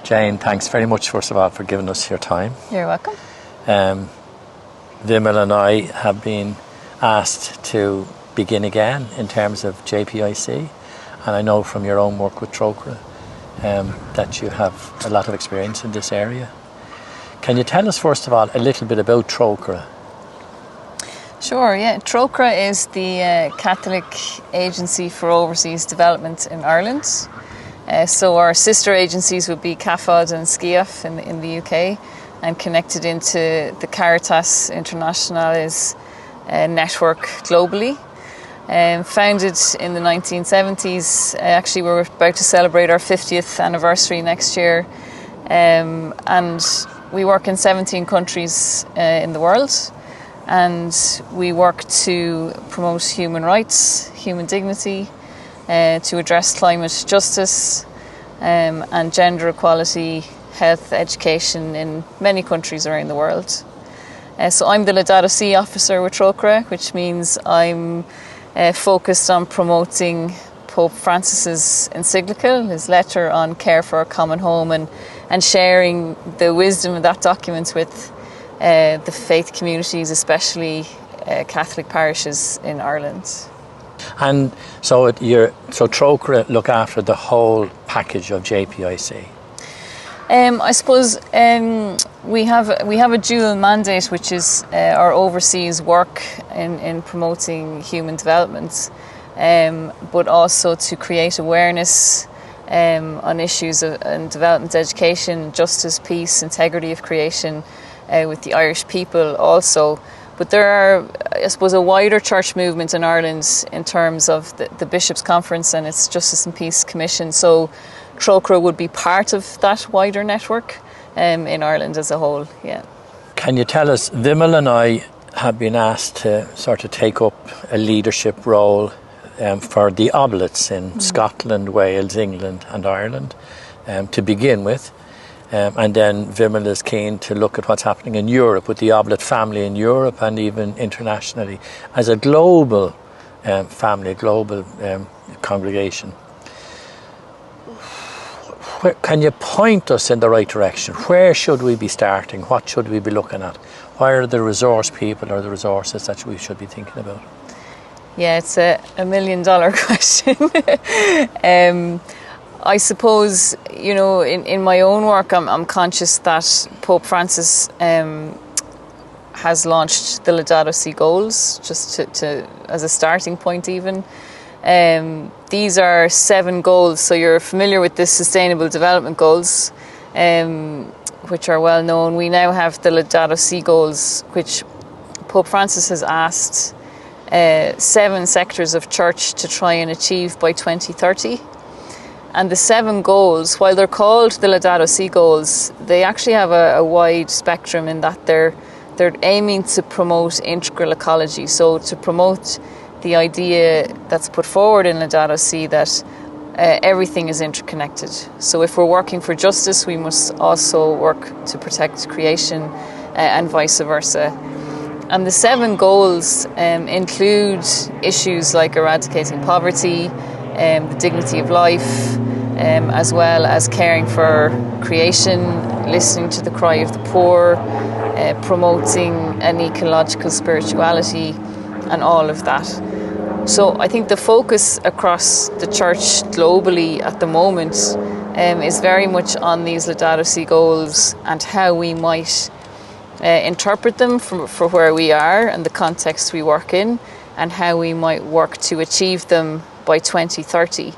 Jane, thanks very much, first of all, for giving us your time. You're welcome. Vimal and I have been asked to begin again in terms of JPIC, and I know from your own work with Trocaire that you have a lot of experience in this area. Can you tell us, first of all, a little bit about Trocaire? Sure, yeah. Trocaire is the Catholic Agency for Overseas Development in Ireland. So our sister agencies would be CAFOD and SCIAF in the UK, and connected into the Caritas Internationalis network globally. Founded in the 1970s, actually we're about to celebrate our 50th anniversary next year, and we work in 17 countries in the world, and we work to promote human rights, human dignity, to address climate justice and gender equality, health, education in many countries around the world. So I'm the Laudato Si Officer with Trocaire, which means I'm focused on promoting Pope Francis's encyclical, his letter on care for a common home, and sharing the wisdom of that document with the faith communities, especially Catholic parishes in Ireland. And so Trocaire look after the whole package of JPIC. I suppose we have a dual mandate, which is our overseas work in promoting human development, but also to create awareness on issues in development, education, justice, peace, integrity of creation with the Irish people also. But there are, I suppose, a wider church movement in Ireland in terms of the Bishops' Conference and its Justice and Peace Commission. So Trocaire would be part of that wider network in Ireland as a whole, yeah. Can you tell us, Vimal and I have been asked to sort of take up a leadership role for the Oblates in Scotland, Wales, England and Ireland to begin with. And then Vimal is keen to look at what's happening in Europe with the Oblate family in Europe and even internationally as a global family, a global congregation. Can you point us in the right direction? Where should we be starting? What should we be looking at? Where are the resource people or the resources that we should be thinking about? Yeah, it's a $1 million question. I suppose, you know, in my own work, I'm conscious that Pope Francis has launched the Laudato Si goals, just to as a starting point even. These are 7 goals, so you're familiar with the Sustainable Development Goals, which are well known. We now have the Laudato Si goals, which Pope Francis has asked 7 sectors of church to try and achieve by 2030. And the 7 goals, while they're called the Laudato Si goals, they actually have a wide spectrum in that they're aiming to promote integral ecology. So to promote the idea that's put forward in Laudato Si that everything is interconnected. So if we're working for justice, we must also work to protect creation and vice versa. And the 7 goals include issues like eradicating poverty, the dignity of life, as well as caring for creation, listening to the cry of the poor, promoting an ecological spirituality, and all of that. So I think the focus across the church globally at the moment is very much on these Laudato Si goals and how we might interpret them for where we are and the context we work in, and how we might work to achieve them by 2030.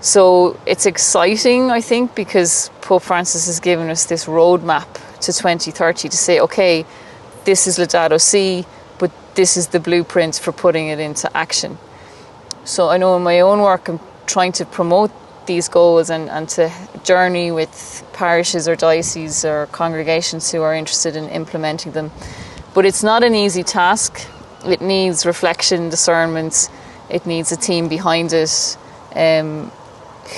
So it's exciting, I think, because Pope Francis has given us this roadmap to 2030 to say, okay, this is Laudato Si, but this is the blueprint for putting it into action. So I know in my own work I'm trying to promote these goals and to journey with parishes or dioceses or congregations who are interested in implementing them. But it's not an easy task. It needs reflection, discernment. It needs a team behind it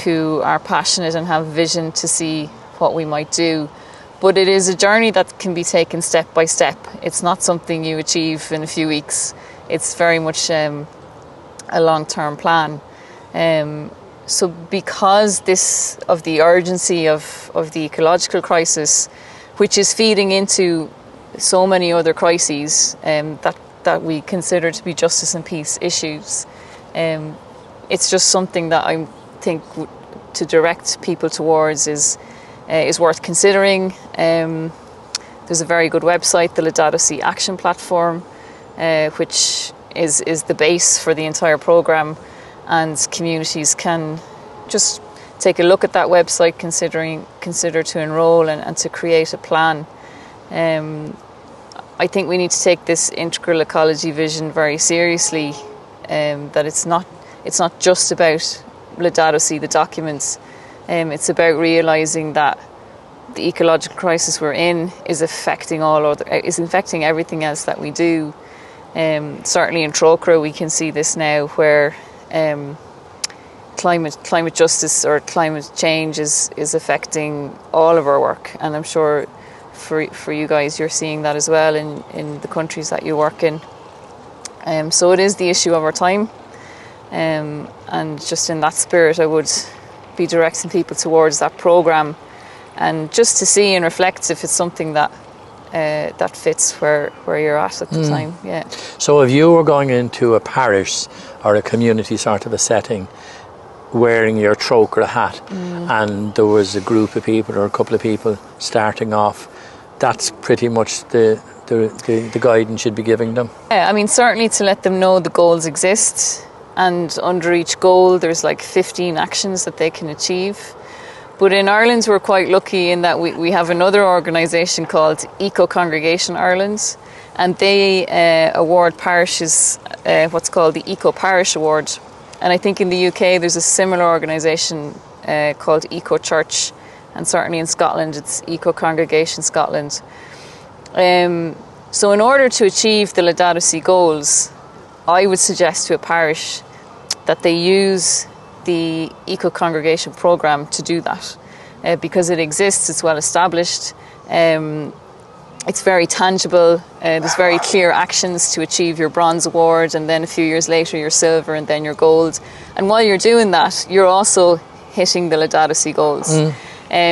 who are passionate and have vision to see what we might do. But it is a journey that can be taken step by step. It's not something you achieve in a few weeks. It's very much a long-term plan. So because of the urgency of the ecological crisis, which is feeding into so many other crises that we consider to be justice and peace issues, it's just something that I think to direct people towards is worth considering. There's a very good website, the Laudato Si Action Platform, which is the base for the entire programme, and communities can just take a look at that website, consider to enrol and to create a plan. I think we need to take this integral ecology vision very seriously, that it's not just about Laudato Si, the documents. It's about realising that the ecological crisis we're in is affecting everything else that we do. Certainly in Trocaire we can see this now, where climate justice or climate change is affecting all of our work, and I'm sure for you guys you're seeing that as well in the countries that you work in. So it is the issue of our time, and just in that spirit I would be directing people towards that programme, and just to see and reflect if it's something that fits where you're at the time. Yeah. So if you were going into a parish or a community sort of a setting, wearing your Trocaire hat, and there was a group of people or a couple of people starting off, that's pretty much the guidance you'd be giving them? Yeah, I mean, certainly to let them know the goals exist, and under each goal there's like 15 actions that they can achieve. But in Ireland we're quite lucky in that we have another organisation called Eco-Congregation Ireland, and they award parishes what's called the Eco-Parish Award. And I think in the UK there's a similar organisation called Eco-Church, and certainly in Scotland it's Eco-Congregation Scotland. So in order to achieve the Laudato Si goals, I would suggest to a parish that they use the Eco-Congregation programme to do that, because it exists, it's well established, it's very tangible, there's very clear actions to achieve your bronze award, and then a few years later your silver, and then your gold. And while you're doing that, you're also hitting the Laudato Si goals.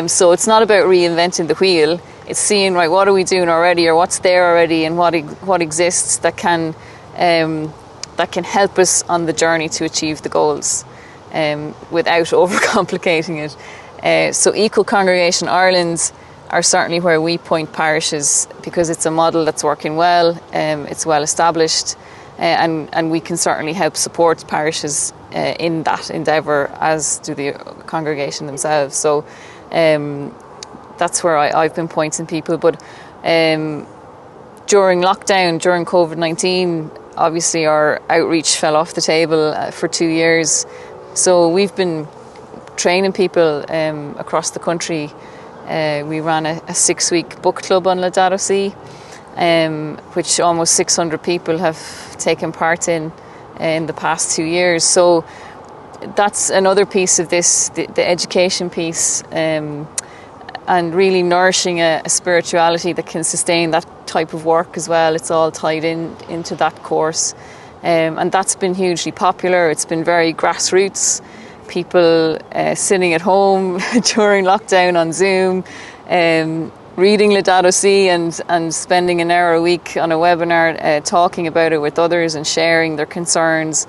So it's not about reinventing the wheel, it's seeing, right, what are we doing already, or what's there already, and what exists that can help us on the journey to achieve the goals, without overcomplicating it. So Eco-Congregation Ireland are certainly where we point parishes, because it's a model that's working well, it's well established, and we can certainly help support parishes in that endeavour, as do the congregation themselves. So that's where I've been pointing people. But during lockdown, during COVID-19, obviously our outreach fell off the table for 2 years. So we've been training people across the country. We ran a 6-week book club on Laudato Si, which almost 600 people have taken part in the past 2 years. So that's another piece of this, the education piece, and really nourishing a spirituality that can sustain that type of work as well. It's all tied into that course, and that's been hugely popular. It's been very grassroots. People sitting at home during lockdown on Zoom, reading Laudato Si and spending an hour a week on a webinar talking about it with others and sharing their concerns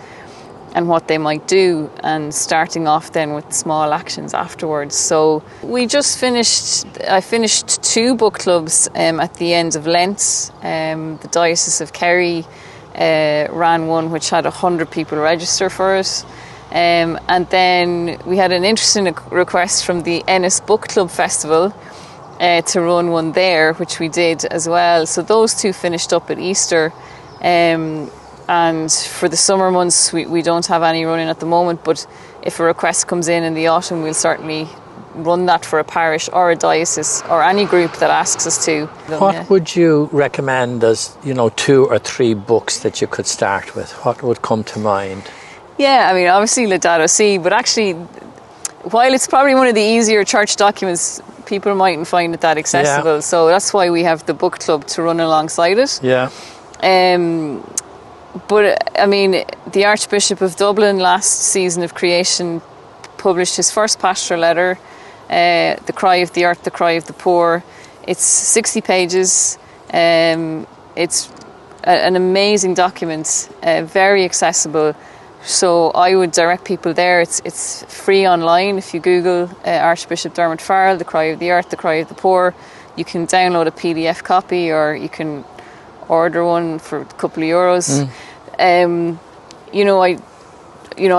and what they might do, and starting off then with small actions afterwards. So I finished 2 book clubs at the end of Lent. The Diocese of Kerry ran one which had 100 people register for it. And then we had an interesting request from the Ennis Book Club Festival to run one there, which we did as well. So those 2 finished up at Easter. And for the summer months, we don't have any running at the moment, but if a request comes in the autumn, we'll certainly run that for a parish or a diocese or any group that asks us to. What would you recommend as, 2 or 3 books that you could start with? What would come to mind? Yeah, I mean, obviously Laudato Si, but actually, while it's probably one of the easier church documents, people mightn't find it that accessible. Yeah. So that's why we have the book club to run alongside it. Yeah. But I mean, the Archbishop of Dublin last season of creation published his first pastoral letter, The Cry of the Earth, the Cry of the Poor. It's 60 pages. It's an amazing document, very accessible. So I would direct people there. It's free online. If you Google Archbishop Dermot Farrell, The Cry of the Earth, the Cry of the Poor, you can download a PDF copy, or you can order one for a couple of euros.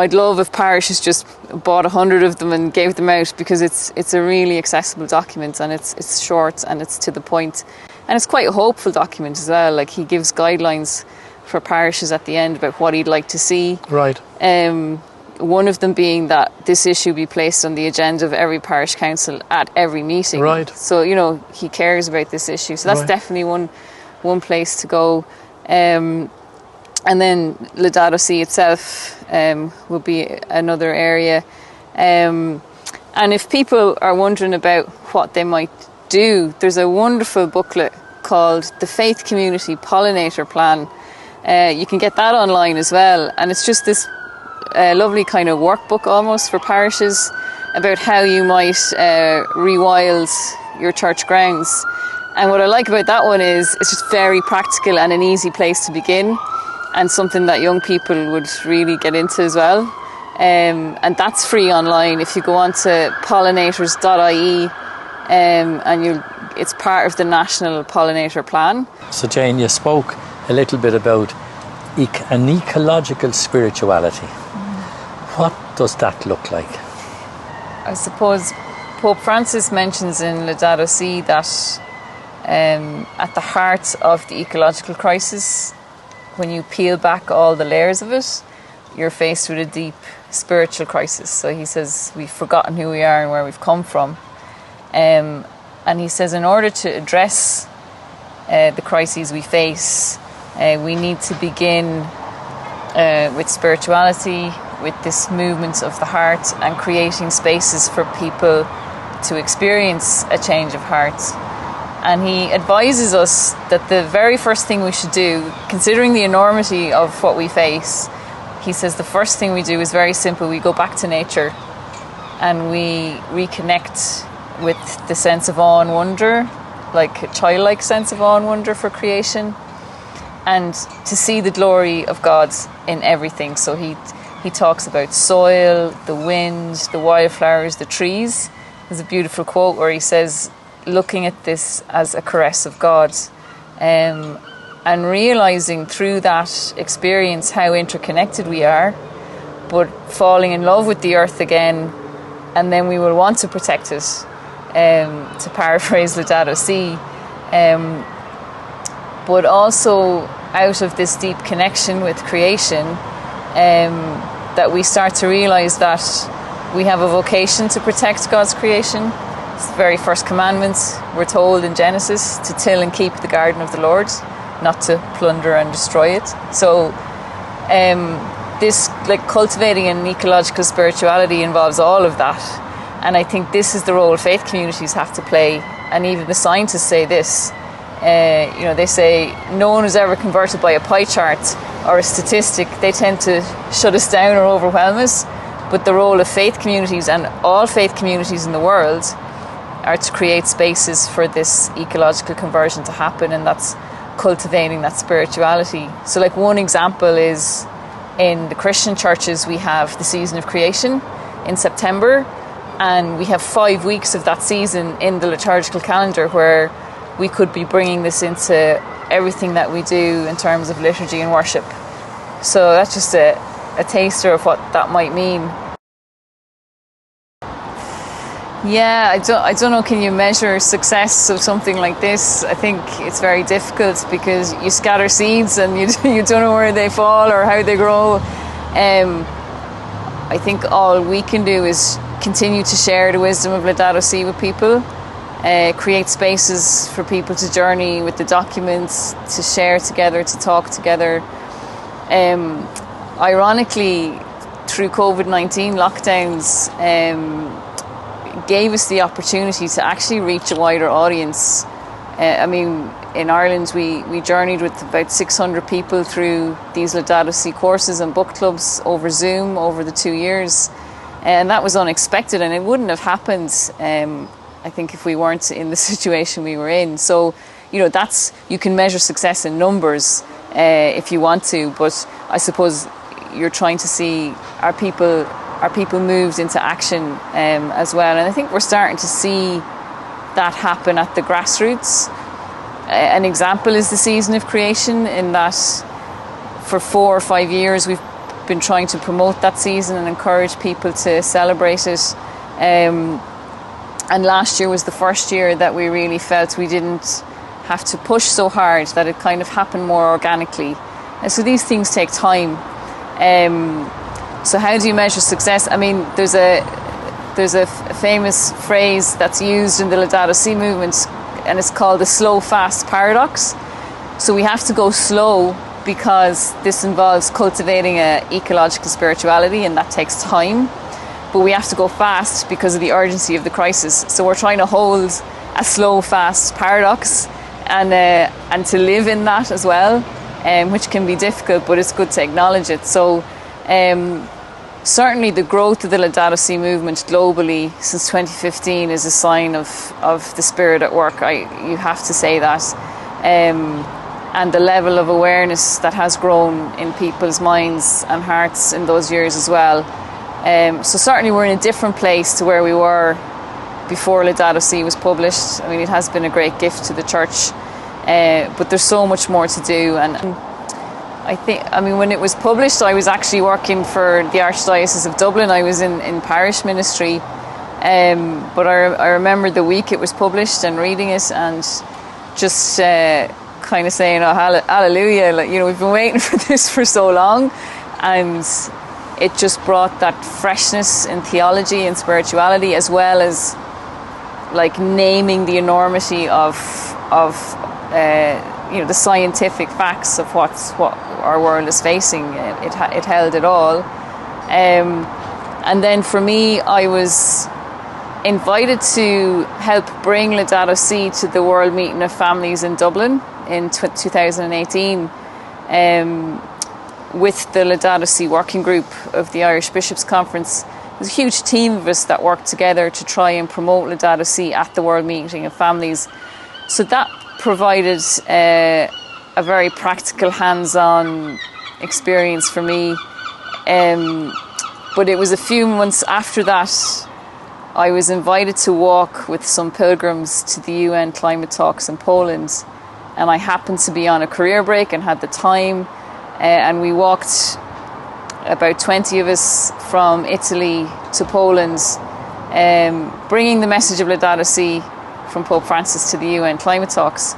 I'd love if parishes just bought 100 of them and gave them out, because it's a really accessible document, and it's short and it's to the point, and it's quite a hopeful document as well. Like, he gives guidelines for parishes at the end about what he'd like to see. Right. One of them being that this issue be placed on the agenda of every parish council at every meeting. Right. So, he cares about this issue. So that's definitely one place to go. And then Laudato Si itself will be another area. And if people are wondering about what they might do, there's a wonderful booklet called The Faith Community Pollinator Plan. You can get that online as well. And it's just this lovely kind of workbook almost for parishes about how you might rewild your church grounds. And what I like about that one is it's just very practical and an easy place to begin, and something that young people would really get into as well. And that's free online. If you go on to pollinators.ie, and it's part of the National Pollinator Plan. So Jane, you spoke a little bit about an ecological spirituality. What does that look like? I suppose Pope Francis mentions in Laudato Si that at the heart of the ecological crisis, when you peel back all the layers of it, you're faced with a deep spiritual crisis. So he says we've forgotten who we are and where we've come from. And he says in order to address the crises we face, we need to begin with spirituality, with this movement of the heart, and creating spaces for people to experience a change of heart. And he advises us that the very first thing we should do, considering the enormity of what we face, he says the first thing we do is very simple. We go back to nature and we reconnect with the sense of awe and wonder, like a childlike sense of awe and wonder for creation, and to see the glory of God in everything. So he talks about soil, the wind, the wildflowers, the trees. There's a beautiful quote where he says, looking at this as a caress of God, and realising through that experience how interconnected we are, but falling in love with the earth again, and then we will want to protect it, to paraphrase Laudato Si, but also out of this deep connection with creation, that we start to realise that we have a vocation to protect God's creation. It's the very first commandment, we're told in Genesis, to till and keep the garden of the Lord, not to plunder and destroy it. So this, like, cultivating an ecological spirituality involves all of that. And I think this is the role faith communities have to play. And even the scientists say this. They say no one was ever converted by a pie chart or a statistic. They tend to shut us down or overwhelm us. But the role of faith communities, and all faith communities in the world, are to create spaces for this ecological conversion to happen, and that's cultivating that spirituality. So, like, one example is in the Christian churches we have the season of creation in September, and we have 5 weeks of that season in the liturgical calendar where we could be bringing this into everything that we do in terms of liturgy and worship. So that's just a taster of what that might mean. Yeah, I don't know, can you measure success of something like this? I think it's very difficult because you scatter seeds and you don't know where they fall or how they grow. I think all we can do is continue to share the wisdom of Laudato Si with people, create spaces for people to journey with the documents, to share together, to talk together. Ironically, through COVID-19 lockdowns, gave us the opportunity to actually reach a wider audience. In Ireland we journeyed with about 600 people through these Laudato Si courses and book clubs over Zoom over the 2 years. And that was unexpected, and it wouldn't have happened, I think, if we weren't in the situation we were in. So, you can measure success in numbers if you want to, but I suppose you're trying to see are people moved into action as well. And I think we're starting to see that happen at the grassroots. An example is the season of creation, in that for 4 or 5 years we've been trying to promote that season and encourage people to celebrate it. And last year was the first year that we really felt we didn't have to push so hard, that it kind of happened more organically. And so these things take time. So how do you measure success? I mean, there's a famous phrase that's used in the Laudato Si movement, and it's called the slow fast paradox. So we have to go slow because this involves cultivating an ecological spirituality, and that takes time. But we have to go fast because of the urgency of the crisis. So we're trying to hold a slow fast paradox and to live in that as well, which can be difficult, but it's good to acknowledge it. So certainly the growth of the Laudato Si movement globally since 2015 is a sign of the spirit at work. You have to say that. And the level of awareness that has grown in people's minds and hearts in those years as well. So certainly we're in a different place to where we were before Laudato Si was published. I mean, it has been a great gift to the church, but there's so much more to do. And I mean, when it was published, I was actually working for the Archdiocese of Dublin. I was in parish ministry, but I remember the week it was published and reading it and just kind of saying, "Oh, hallelujah!" Like, we've been waiting for this for so long, and it just brought that freshness in theology and spirituality, as well as like naming the enormity of the scientific facts of what our world is facing. It held it all. And then for me, I was invited to help bring Laudato Si to the World Meeting of Families in Dublin in 2018 with the Laudato Si working group of the Irish Bishops' Conference. There's a huge team of us that worked together to try and promote Laudato Si at the World Meeting of Families. So that provided a very practical, hands-on experience for me. But it was a few months after that I was invited to walk with some pilgrims to the UN climate talks in Poland, and I happened to be on a career break and had the time, and we walked, about 20 of us, from Italy to Poland, bringing the message of Laudato Si from Pope Francis to the UN climate talks.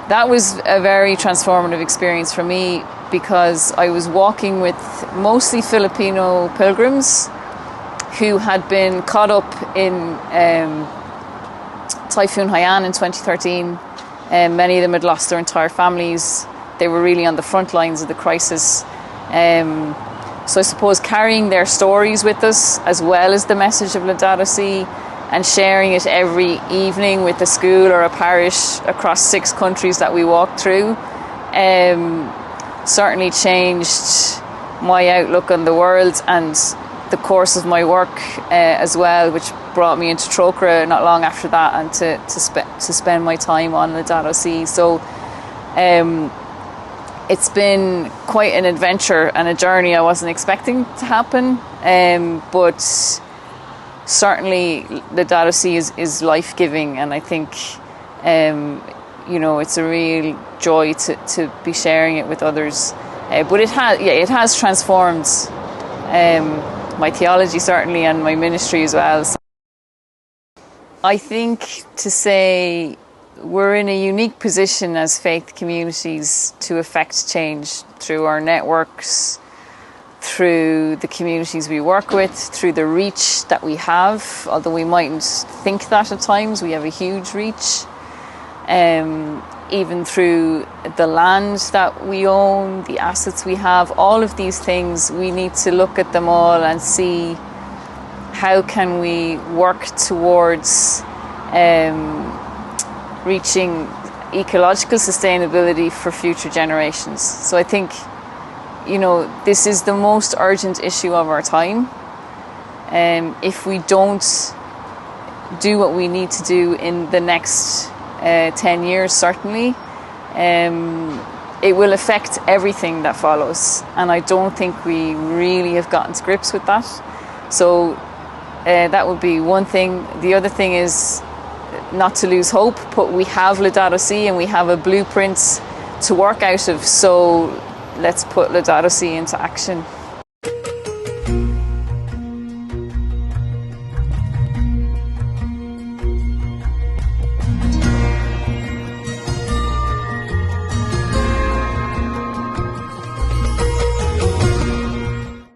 That was a very transformative experience for me, because I was walking with mostly Filipino pilgrims who had been caught up in Typhoon Haiyan in 2013. Many of them had lost their entire families. They were really on the front lines of the crisis. So I suppose carrying their stories with us, as well as the message of Laudato Si, and sharing it every evening with a school or a parish across 6 countries that we walked through, certainly changed my outlook on the world and the course of my work as well, which brought me into Trocaire not long after that, and to spend my time on Laudato Si. So it's been quite an adventure and a journey I wasn't expecting to happen, but certainly Laudato Si is life-giving, and I think it's a real joy to be sharing it with others. But it has transformed my theology, certainly, and my ministry as well. So I think to say we're in a unique position as faith communities to affect change through our networks, through the communities we work with, through the reach that we have. Although we mightn't think that at times, we have a huge reach. Even through the land that we own, the assets we have, all of these things, we need to look at them all and see how can we work towards reaching ecological sustainability for future generations. So I think, this is the most urgent issue of our time. if we don't do what we need to do in the next 10 years, certainly, it will affect everything that follows. And I don't think we really have gotten to grips with that. So that would be one thing. The other thing is not to lose hope, but we have Laudato Si and we have a blueprint to work out of. So let's put Laudato Si into action.